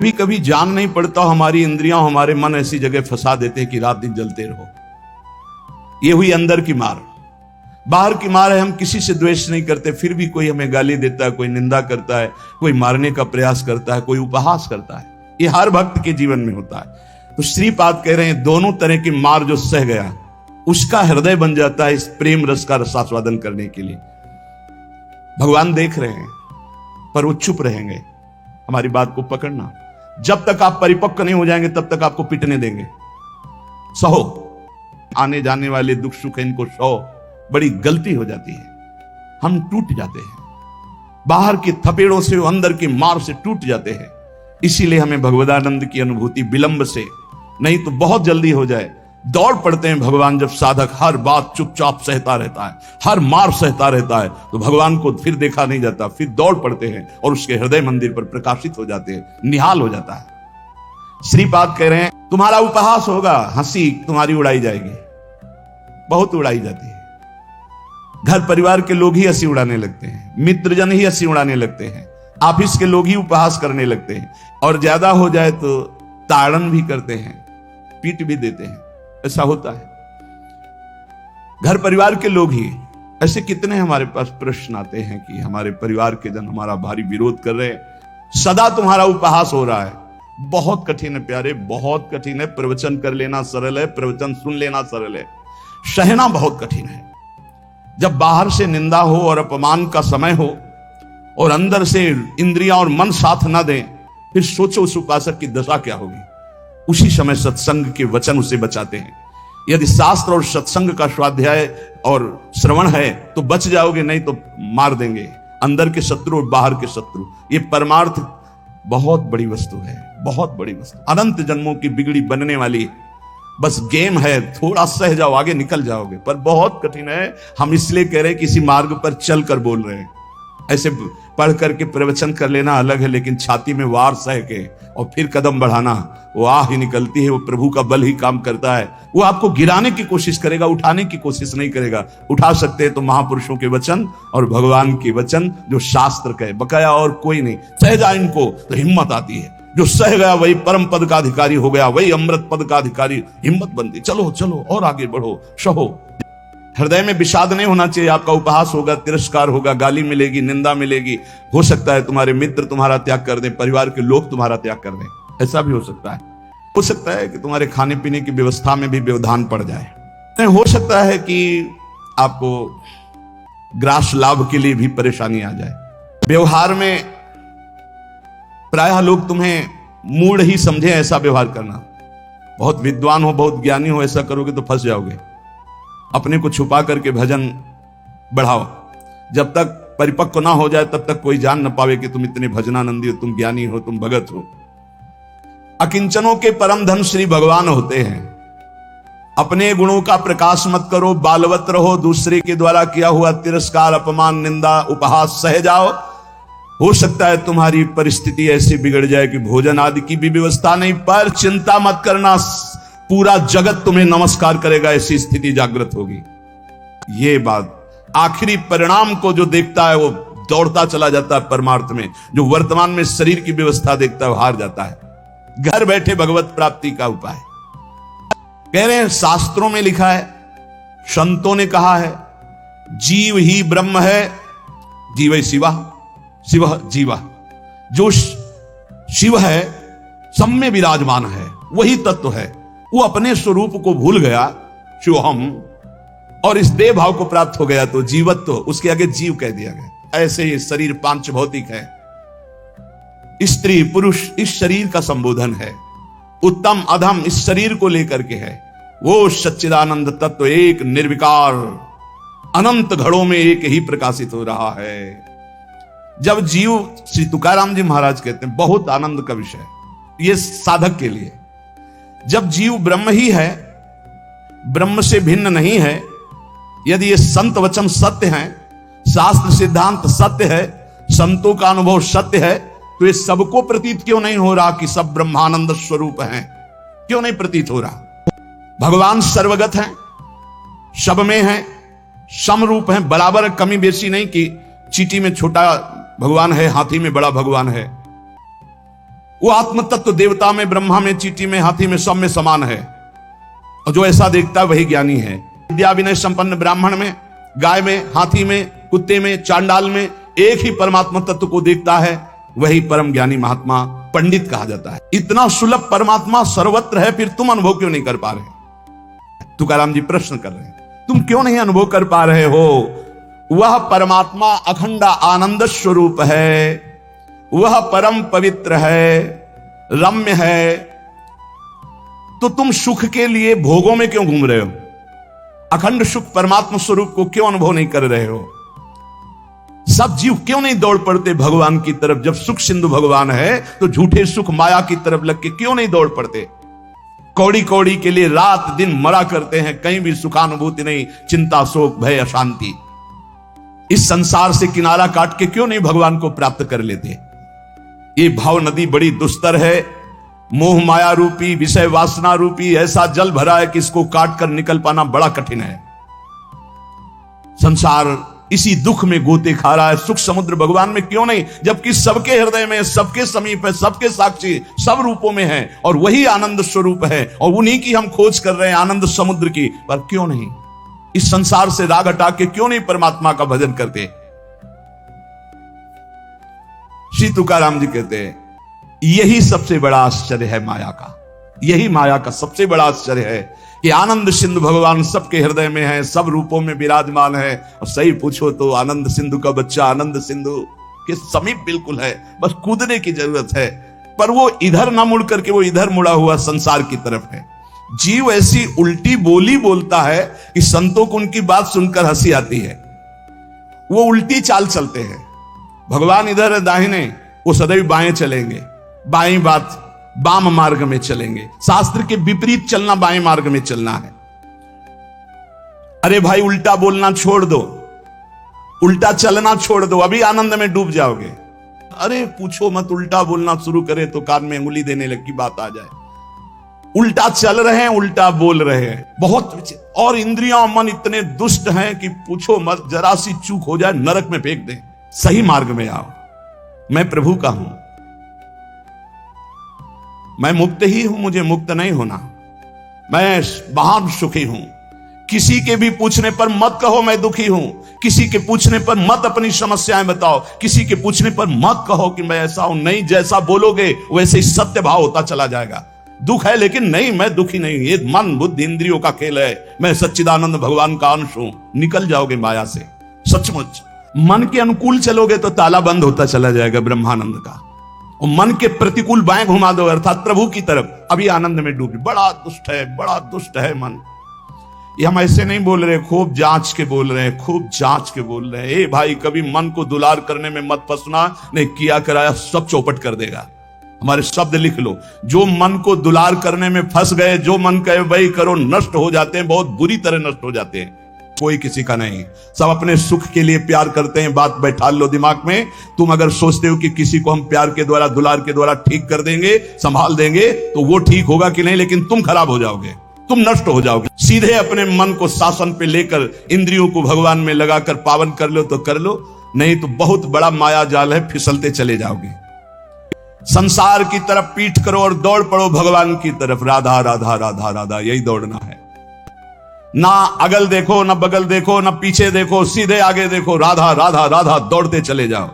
कभी कभी जान नहीं पड़ता, हमारी इंद्रियां हमारे मन ऐसी जगह फंसा देते हैं कि रात दिन जलते रहो। ये हुई अंदर की मार। बाहर की मार है, हम किसी से द्वेष नहीं करते, फिर भी कोई हमें गाली देता है, कोई निंदा करता है, कोई मारने का प्रयास करता है, कोई उपहास करता है। ये हर भक्त के जीवन में होता है। तो श्रीपाद कह रहे हैं, दोनों तरह की मार जो सह गया उसका हृदय बन जाता है इस प्रेम रस का रसास्वादन करने के लिए। भगवान देख रहे हैं पर वो चुप रहेंगे। हमारी बात को पकड़ना, जब तक आप परिपक्व नहीं हो जाएंगे तब तक आपको पिटने देंगे। सहो, आने जाने वाले दुख सुख इनको सहो। बड़ी गलती हो जाती है, हम टूट जाते हैं, बाहर की थपेड़ों से अंदर की मार से टूट जाते हैं। इसीलिए हमें भगवदानंद की अनुभूति विलंब से नहीं तो बहुत जल्दी हो जाए। दौड़ पड़ते हैं भगवान जब साधक हर बात चुपचाप सहता रहता है, हर मार सहता रहता है, तो भगवान को फिर देखा नहीं जाता, फिर दौड़ पड़ते हैं और उसके हृदय मंदिर पर प्रकाशित हो जाते हैं, निहाल हो जाता है। श्रीपाद कह रहे हैं, तुम्हारा उपहास होगा, हंसी तुम्हारी उड़ाई जाएगी, बहुत उड़ाई जाती है। घर परिवार के लोग ही हंसी उड़ाने लगते हैं, मित्रजन ही हंसी उड़ाने लगते हैं, ऑफिस के लोग ही उपहास करने लगते हैं, और ज्यादा हो जाए तो ताड़न भी करते हैं, पीट भी देते हैं। ऐसा होता है, घर परिवार के लोग ही। ऐसे कितने हमारे पास प्रश्न आते हैं कि हमारे परिवार के जन हमारा भारी विरोध कर रहे हैं, सदा तुम्हारा उपहास हो रहा है। बहुत कठिन है प्यारे, बहुत कठिन है। प्रवचन कर लेना सरल है, प्रवचन सुन लेना सरल है, सहना बहुत कठिन है। जब बाहर से निंदा हो और अपमान का समय हो और अंदर से इंद्रियां और मन साथ ना दें, फिर सोचो उस उपासक की दशा क्या होगी। उसी समय सत्संग के वचन उसे बचाते हैं। यदि शास्त्र और सत्संग का स्वाध्याय और श्रवण है तो बच जाओगे, नहीं तो मार देंगे अंदर के शत्रु और बाहर के शत्रु। ये परमार्थ बहुत बड़ी वस्तु है, बहुत बड़ी वस्तु, अनंत जन्मों की बिगड़ी बनने वाली। बस गेम है, थोड़ा सह जाओ, आगे निकल जाओगे, पर बहुत कठिन है। हम इसलिए कह रहे हैं किसी मार्ग पर चल कर बोल रहे हैं। ऐसे पढ़ करके प्रवचन कर लेना अलग है, लेकिन छाती में वार सह के और फिर कदम बढ़ाना, वो आह ही निकलती है। वो प्रभु का बल ही काम करता है। वो आपको गिराने की कोशिश करेगा, उठाने की कोशिश नहीं करेगा। उठा सकते हैं तो महापुरुषों के वचन और भगवान के वचन जो शास्त्र कहे, बकाया और कोई नहीं। सह जा इनको तो हिम्मत आती है। जो सह गया वही परम पद का अधिकारी हो गया, वही अमृत पद का अधिकारी। हिम्मत बनती, चलो चलो और आगे बढ़ो, सहो। हृदय में विषाद नहीं होना चाहिए। आपका उपहास होगा, तिरस्कार होगा, गाली मिलेगी, निंदा मिलेगी। हो सकता है तुम्हारे मित्र तुम्हारा त्याग कर दें, परिवार के लोग तुम्हारा त्याग कर दें, ऐसा भी हो सकता है। हो सकता है कि तुम्हारे खाने पीने की व्यवस्था में भी व्यवधान पड़ जाए। हो सकता है कि आपको ग्रास लाभ के लिए भी परेशानी आ जाए। व्यवहार में प्रायः लोग तुम्हें मूढ़ ही समझे ऐसा व्यवहार करना। बहुत विद्वान हो, बहुत ज्ञानी हो, ऐसा करोगे तो फंस जाओगे। अपने को छुपा करके भजन बढ़ाओ। जब तक परिपक्व ना हो जाए तब तक कोई जान न पावे कि तुम इतने भजनानंदी हो, तुम ज्ञानी हो, तुम भगत हो। अकिंचनों के परम धन श्री भगवान होते हैं। अपने गुणों का प्रकाश मत करो, बालवत रहो। दूसरे के द्वारा किया हुआ तिरस्कार, अपमान, निंदा, उपहास सह जाओ। हो सकता है तुम्हारी परिस्थिति ऐसी बिगड़ जाए कि भोजन आदि की भी व्यवस्था नहीं, पर चिंता मत करना, पूरा जगत तुम्हें नमस्कार करेगा, ऐसी स्थिति जागृत होगी। ये बात आखिरी परिणाम को जो देखता है वो दौड़ता चला जाता है परमार्थ में। जो वर्तमान में शरीर की व्यवस्था देखता है वो हार जाता है। घर बैठे भगवत प्राप्ति का उपाय कह रहे हैं, शास्त्रों में लिखा है, संतों ने कहा है, जीव ही ब्रह्म है, जीव शिवा, शिव जीवा। जो शिव है सब में विराजमान है, वही तत्व है। वो अपने स्वरूप को भूल गया, शिवहम, और इस देह भाव को प्राप्त हो गया तो जीवत्व तो उसके आगे जीव कह दिया गया। ऐसे ही शरीर पांच भौतिक है, स्त्री पुरुष इस शरीर का संबोधन है, उत्तम अधम इस शरीर को लेकर के है। वो सच्चिदानंद तत्व एक निर्विकार अनंत घड़ों में एक ही प्रकाशित हो रहा है। जब जीव, श्री तुकाराम जी महाराज कहते हैं, बहुत आनंद का विषय ये साधक के लिए, जब जीव ब्रह्म ही है, ब्रह्म से भिन्न नहीं है, यदि ये संत वचन सत्य हैं, शास्त्र सिद्धांत सत्य है, संतों का अनुभव सत्य है, तो ये सबको प्रतीत क्यों नहीं हो रहा कि सब ब्रह्मानंद स्वरूप हैं? क्यों नहीं प्रतीत हो रहा? भगवान सर्वगत हैं, सब में हैं, समरूप हैं, बराबर, कमी बेसी नहीं कि चींटी में छोटा भगवान है, हाथी में बड़ा भगवान है। वो आत्म तत्व देवता में, ब्रह्मा में, चींटी में, हाथी में, सब में समान है। और जो ऐसा देखता है वही ज्ञानी है। विद्या विनय संपन्न ब्राह्मण में, गाय में, हाथी में, कुत्ते में, चांडाल में एक ही परमात्मा तत्व को देखता है, वही परम ज्ञानी महात्मा पंडित कहा जाता है। इतना सुलभ परमात्मा सर्वत्र है, फिर तुम अनुभव क्यों नहीं कर पा रहे? तुकाराम जी प्रश्न कर रहे हैं, तुम क्यों नहीं अनुभव कर पा रहे हो? वह परमात्मा अखंड आनंद स्वरूप है, वह परम पवित्र है, रम्य है, तो तुम सुख के लिए भोगों में क्यों घूम रहे हो? अखंड सुख परमात्मा स्वरूप को क्यों अनुभव नहीं कर रहे हो? सब जीव क्यों नहीं दौड़ पड़ते भगवान की तरफ? जब सुख सिंधु भगवान है तो झूठे सुख माया की तरफ लग के क्यों नहीं दौड़ पड़ते? कौड़ी कौड़ी के लिए रात दिन मरा करते हैं, कहीं भी सुखानुभूति नहीं, चिंता शोक भय अशांति। इस संसार से किनारा काट के क्यों नहीं भगवान को प्राप्त कर लेते? ये भाव नदी बड़ी दुस्तर है, मोह माया रूपी, विषय वासना रूपी ऐसा जल भरा है कि इसको काट कर निकल पाना बड़ा कठिन है। संसार इसी दुख में गोते खा रहा है। सुख समुद्र भगवान में क्यों नहीं? जबकि सबके हृदय में, सबके समीप है, सबके साक्षी, सब रूपों में है, और वही आनंद स्वरूप है, और उन्हीं की हम खोज कर रहे हैं, आनंद समुद्र की। पर क्यों नहीं इस संसार से राग हटा के क्यों नहीं परमात्मा का भजन करते? श्री तुकाराम जी कहते हैं यही सबसे बड़ा आश्चर्य है माया का। यही माया का सबसे बड़ा आश्चर्य है कि आनंद सिंधु भगवान सबके हृदय में है, सब रूपों में विराजमान है। और सही पूछो तो आनंद सिंधु का बच्चा आनंद सिंधु के समीप बिल्कुल है, बस कूदने की जरूरत है। पर वो इधर ना मुड़ करके वो इधर मुड़ा हुआ संसार की तरफ है। जीव ऐसी उल्टी बोली बोलता है कि संतों को उनकी बात सुनकर हंसी आती है। वो उल्टी चाल चलते हैं। भगवान इधर है दाहिने, वो सदैव बाएं चलेंगे, बाएं बात वाम मार्ग में चलेंगे। शास्त्र के विपरीत चलना बाएं मार्ग में चलना है। अरे भाई उल्टा बोलना छोड़ दो, उल्टा चलना छोड़ दो, अभी आनंद में डूब जाओगे। अरे पूछो मत, उल्टा बोलना शुरू करे तो कान में अंगुली देने लग की बात आ जाए। उल्टा चल रहे हैं, उल्टा बोल रहे हैं, बहुत। और इंद्रियां मन इतने दुष्ट हैं कि पूछो मत, जरा सी चूक हो जाए नरक में फेंक दें। सही मार्ग में आओ। मैं प्रभु का हूं, मैं मुक्त ही हूं, मुझे मुक्त नहीं होना। मैं महान सुखी हूं। किसी के भी पूछने पर मत कहो मैं दुखी हूं। किसी के पूछने पर मत अपनी समस्याएं बताओ। किसी के पूछने पर मत कहो कि मैं ऐसा हूं। नहीं, जैसा बोलोगे वैसे ही सत्य भाव होता चला जाएगा। दुख है लेकिन नहीं, मैं दुखी नहीं, ये मन बुद्धि इंद्रियों का खेल है, मैं सच्चिदानंद भगवान का अंश हूं। निकल जाओगे माया से। सचमुच मन के अनुकूल चलोगे तो ताला बंद होता चला जाएगा ब्रह्मानंद का। और मन के प्रतिकूल बाएं घुमा दो अर्थात प्रभु की तरफ, अभी आनंद में डूबे। बड़ा दुष्ट है, बड़ा दुष्ट है मन। ये हम ऐसे नहीं बोल रहे, खूब जांच के बोल रहे हैं, खूब जांच के बोल रहे हैं। ए भाई, कभी मन को दुलार करने में मत फंसना, नहीं किया कराया सब चौपट कर देगा। हमारे शब्द लिख लो, जो मन को दुलार करने में फंस गए, जो मन कहे वही करो, नष्ट हो जाते हैं, बहुत बुरी तरह नष्ट हो जाते हैं। कोई किसी का नहीं, सब अपने सुख के लिए प्यार करते हैं। बात बैठा लो दिमाग में। तुम अगर सोचते हो कि किसी को हम प्यार के द्वारा, दुलार के द्वारा ठीक कर देंगे, संभाल देंगे, तो वो ठीक होगा कि नहीं, लेकिन तुम खराब हो जाओगे, तुम नष्ट हो जाओगे। सीधे अपने मन को शासन पे लेकर इंद्रियों को भगवान में लगाकर पावन कर लो तो कर लो, नहीं तो बहुत बड़ा माया जाल है, फिसलते चले जाओगे। संसार की तरफ पीठ करो और दौड़ पड़ो भगवान की तरफ। राधा राधा राधा राधा, यही दौड़ना है। ना अगल देखो, ना बगल देखो, ना पीछे देखो, सीधे आगे देखो। राधा राधा राधा, दौड़ते चले जाओ।